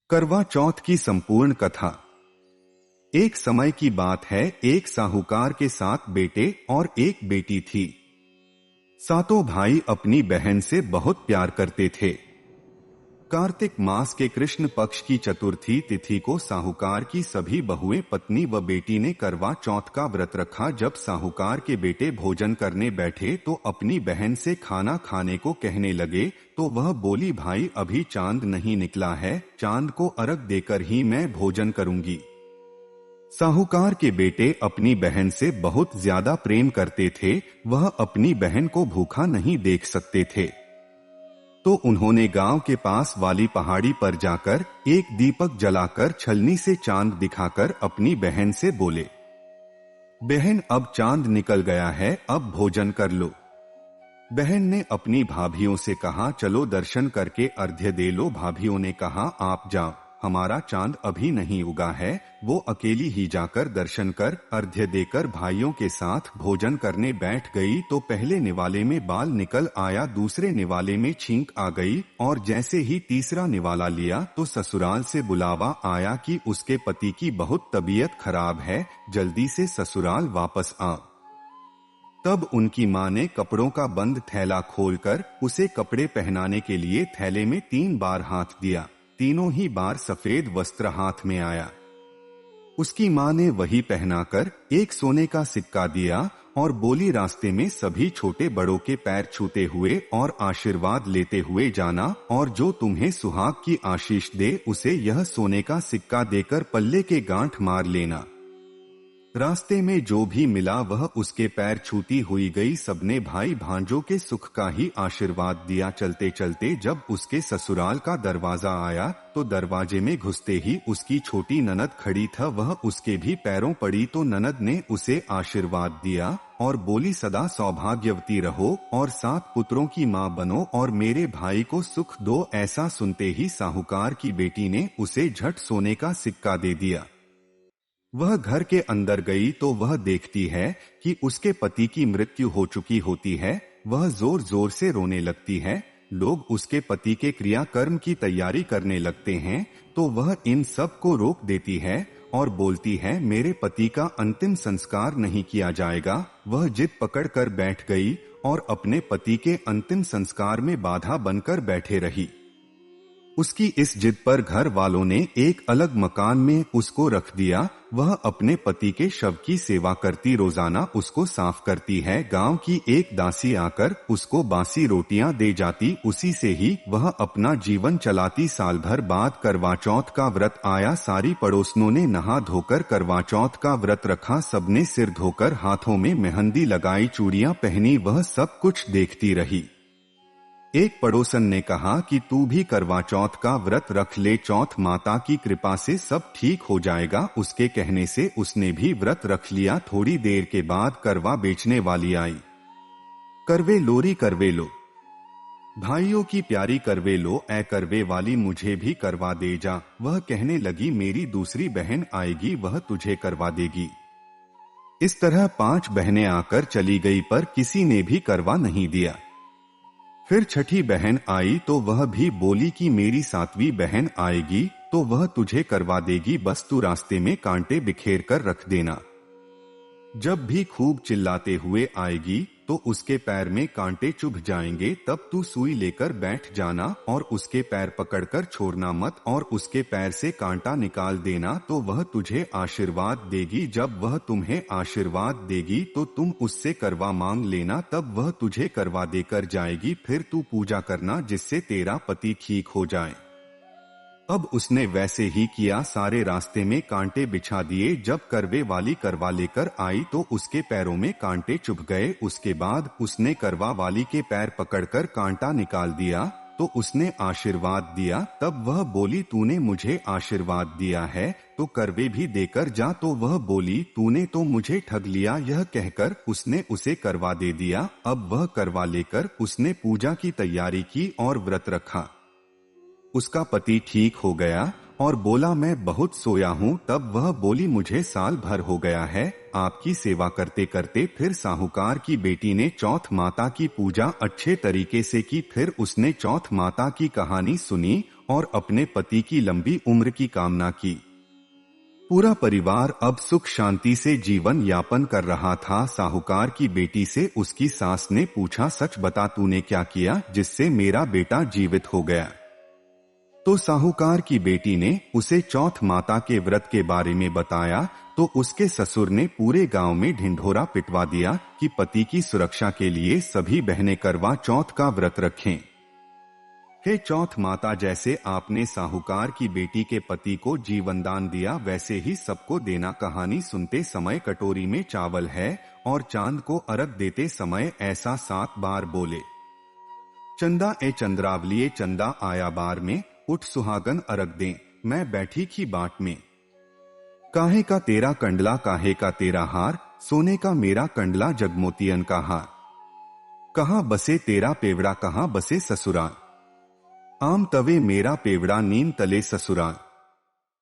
करवा चौथ की संपूर्ण कथा। एक समय की बात है, एक साहूकार के 7 बेटे और एक बेटी थी। सातों भाई अपनी बहन से बहुत प्यार करते थे। कार्तिक मास के कृष्ण पक्ष की चतुर्थी तिथि को साहूकार की सभी बहुएं, पत्नी व बेटी ने करवा चौथ का व्रत रखा। जब साहूकार के बेटे भोजन करने बैठे तो अपनी बहन से खाना खाने को कहने लगे, तो वह बोली, भाई अभी चांद नहीं निकला है, चांद को अर्घ देकर ही मैं भोजन करूंगी। साहूकार के बेटे अपनी बहन से बहुत ज्यादा प्रेम करते थे, वह अपनी बहन को भूखा नहीं देख सकते थे। तो उन्होंने गांव के पास वाली पहाड़ी पर जाकर एक दीपक जलाकर छलनी से चांद दिखाकर अपनी बहन से बोले, बहन अब चांद निकल गया है, अब भोजन कर लो। बहन ने अपनी भाभियों से कहा, चलो दर्शन करके अर्घ्य दे लो। भाभियों ने कहा, आप जाओ, हमारा चांद अभी नहीं उगा है। वो अकेली ही जाकर दर्शन कर अर्घ्य देकर भाइयों के साथ भोजन करने बैठ गई। तो पहले निवाले में बाल निकल आया, दूसरे निवाले में छींक आ गई, और जैसे ही तीसरा निवाला लिया तो ससुराल से बुलावा आया कि उसके पति की बहुत तबीयत खराब है, जल्दी से ससुराल वापस आ। तब उनकी मां ने कपड़ों का बंद थैला खोलकर उसे कपड़े पहनाने के लिए थैले में 3 बार हाथ दिया। तीनों ही बार सफेद वस्त्र हाथ में आया। उसकी मां ने वही पहनाकर एक सोने का सिक्का दिया और बोली, रास्ते में सभी छोटे बड़ों के पैर छूते हुए और आशीर्वाद लेते हुए जाना, और जो तुम्हें सुहाग की आशीष दे उसे यह सोने का सिक्का देकर पल्ले के गांठ मार लेना। रास्ते में जो भी मिला वह उसके पैर छूती हुई गई। सबने भाई भांजों के सुख का ही आशीर्वाद दिया। चलते चलते जब उसके ससुराल का दरवाजा आया तो दरवाजे में घुसते ही उसकी छोटी ननद खड़ी था, वह उसके भी पैरों पड़ी। तो ननद ने उसे आशीर्वाद दिया और बोली, सदा सौभाग्यवती रहो और 7 पुत्रों की मां बनो और मेरे भाई को सुख दो। ऐसा सुनते ही साहूकार की बेटी ने उसे झट सोने का सिक्का दे दिया। वह घर के अंदर गई तो वह देखती है कि उसके पति की मृत्यु हो चुकी होती है। वह जोर जोर से रोने लगती है। लोग उसके पति के क्रियाकर्म की तैयारी करने लगते हैं, तो वह इन सब को रोक देती है और बोलती है, मेरे पति का अंतिम संस्कार नहीं किया जाएगा। वह जिद पकड़ कर बैठ गई और अपने पति के अंतिम संस्कार में बाधा बनकर बैठे रही। उसकी इस जिद पर घर वालों ने एक अलग मकान में उसको रख दिया। वह अपने पति के शव की सेवा करती, रोजाना उसको साफ करती है। गांव की एक दासी आकर उसको बासी रोटियां दे जाती, उसी से ही वह अपना जीवन चलाती। साल भर बाद करवा चौथ का व्रत आया। सारी पड़ोसनों ने नहा धोकर करवा चौथ का व्रत रखा। सबने सिर धोकर हाथों में मेहंदी लगाई, चूड़ियां पहनी। वह सब कुछ देखती रही। एक पड़ोसन ने कहा कि तू भी करवा चौथ का व्रत रख ले, चौथ माता की कृपा से सब ठीक हो जाएगा। उसके कहने से उसने भी व्रत रख लिया। थोड़ी देर के बाद करवा बेचने वाली आई। करवे लोरी करवे लो, भाइयों की प्यारी करवे लो, ऐ करवे वाली मुझे भी करवा दे जा। वह कहने लगी, मेरी दूसरी बहन आएगी, वह तुझे करवा देगी। इस तरह 5 बहनें आकर चली गई पर किसी ने भी करवा नहीं दिया। फिर छठी बहन आई तो वह भी बोली कि मेरी 7वीं बहन आएगी तो वह तुझे करवा देगी, बस तू रास्ते में कांटे बिखेर कर रख देना। जब भी खूब चिल्लाते हुए आएगी तो उसके पैर में कांटे चुभ जाएंगे, तब तू सुई लेकर बैठ जाना और उसके पैर पकड़कर छोड़ना मत और उसके पैर से कांटा निकाल देना, तो वह तुझे आशीर्वाद देगी। जब वह तुम्हें आशीर्वाद देगी तो तुम उससे करवा मांग लेना, तब वह तुझे करवा देकर जाएगी। फिर तू पूजा करना जिससे तेरा पति ठीक हो जाए। अब उसने वैसे ही किया। सारे रास्ते में कांटे बिछा दिए। जब करवे वाली करवा लेकर आई तो उसके पैरों में कांटे चुभ गए। उसके बाद उसने करवा वाली के पैर पकड़कर कांटा निकाल दिया तो उसने आशीर्वाद दिया। तब वह बोली, तूने मुझे आशीर्वाद दिया है तो करवे भी देकर जा। तो वह बोली, तूने तो मुझे ठग लिया। यह कहकर उसने उसे करवा दे दिया। अब वह करवा लेकर उसने पूजा की तैयारी की और व्रत रखा। उसका पति ठीक हो गया और बोला, मैं बहुत सोया हूँ। तब वह बोली, मुझे साल भर हो गया है आपकी सेवा करते करते। फिर साहूकार की बेटी ने चौथ माता की पूजा अच्छे तरीके से की। फिर उसने चौथ माता की कहानी सुनी और अपने पति की लंबी उम्र की कामना की। पूरा परिवार अब सुख शांति से जीवन यापन कर रहा था। साहूकार की बेटी से उसकी सास ने पूछा, सच बता तूने क्या किया जिससे मेरा बेटा जीवित हो गया? तो साहूकार की बेटी ने उसे चौथ माता के व्रत के बारे में बताया। तो उसके ससुर ने पूरे गांव में ढिंढोरा पिटवा दिया कि पति की सुरक्षा के लिए सभी बहनें करवा चौथ का व्रत रखें। हे चौथ माता, जैसे आपने साहूकार की बेटी के पति को जीवनदान दिया वैसे ही सबको देना। कहानी सुनते समय कटोरी में चावल है और चांद को अर्घ देते समय ऐसा 7 बार बोले। चंदा ए चंद्रावलिए चंदा आया बार में, उठ सुहागन अर्घ दें मैं बैठी की बाट में। काहे का तेरा कंडला काहे का तेरा हार, सोने का मेरा कंडला जगमोतियन का हार। कहाँ बसे तेरा पेवड़ा कहाँ बसे ससुराल, आम तवे मेरा पेवड़ा नीम तले ससुराल।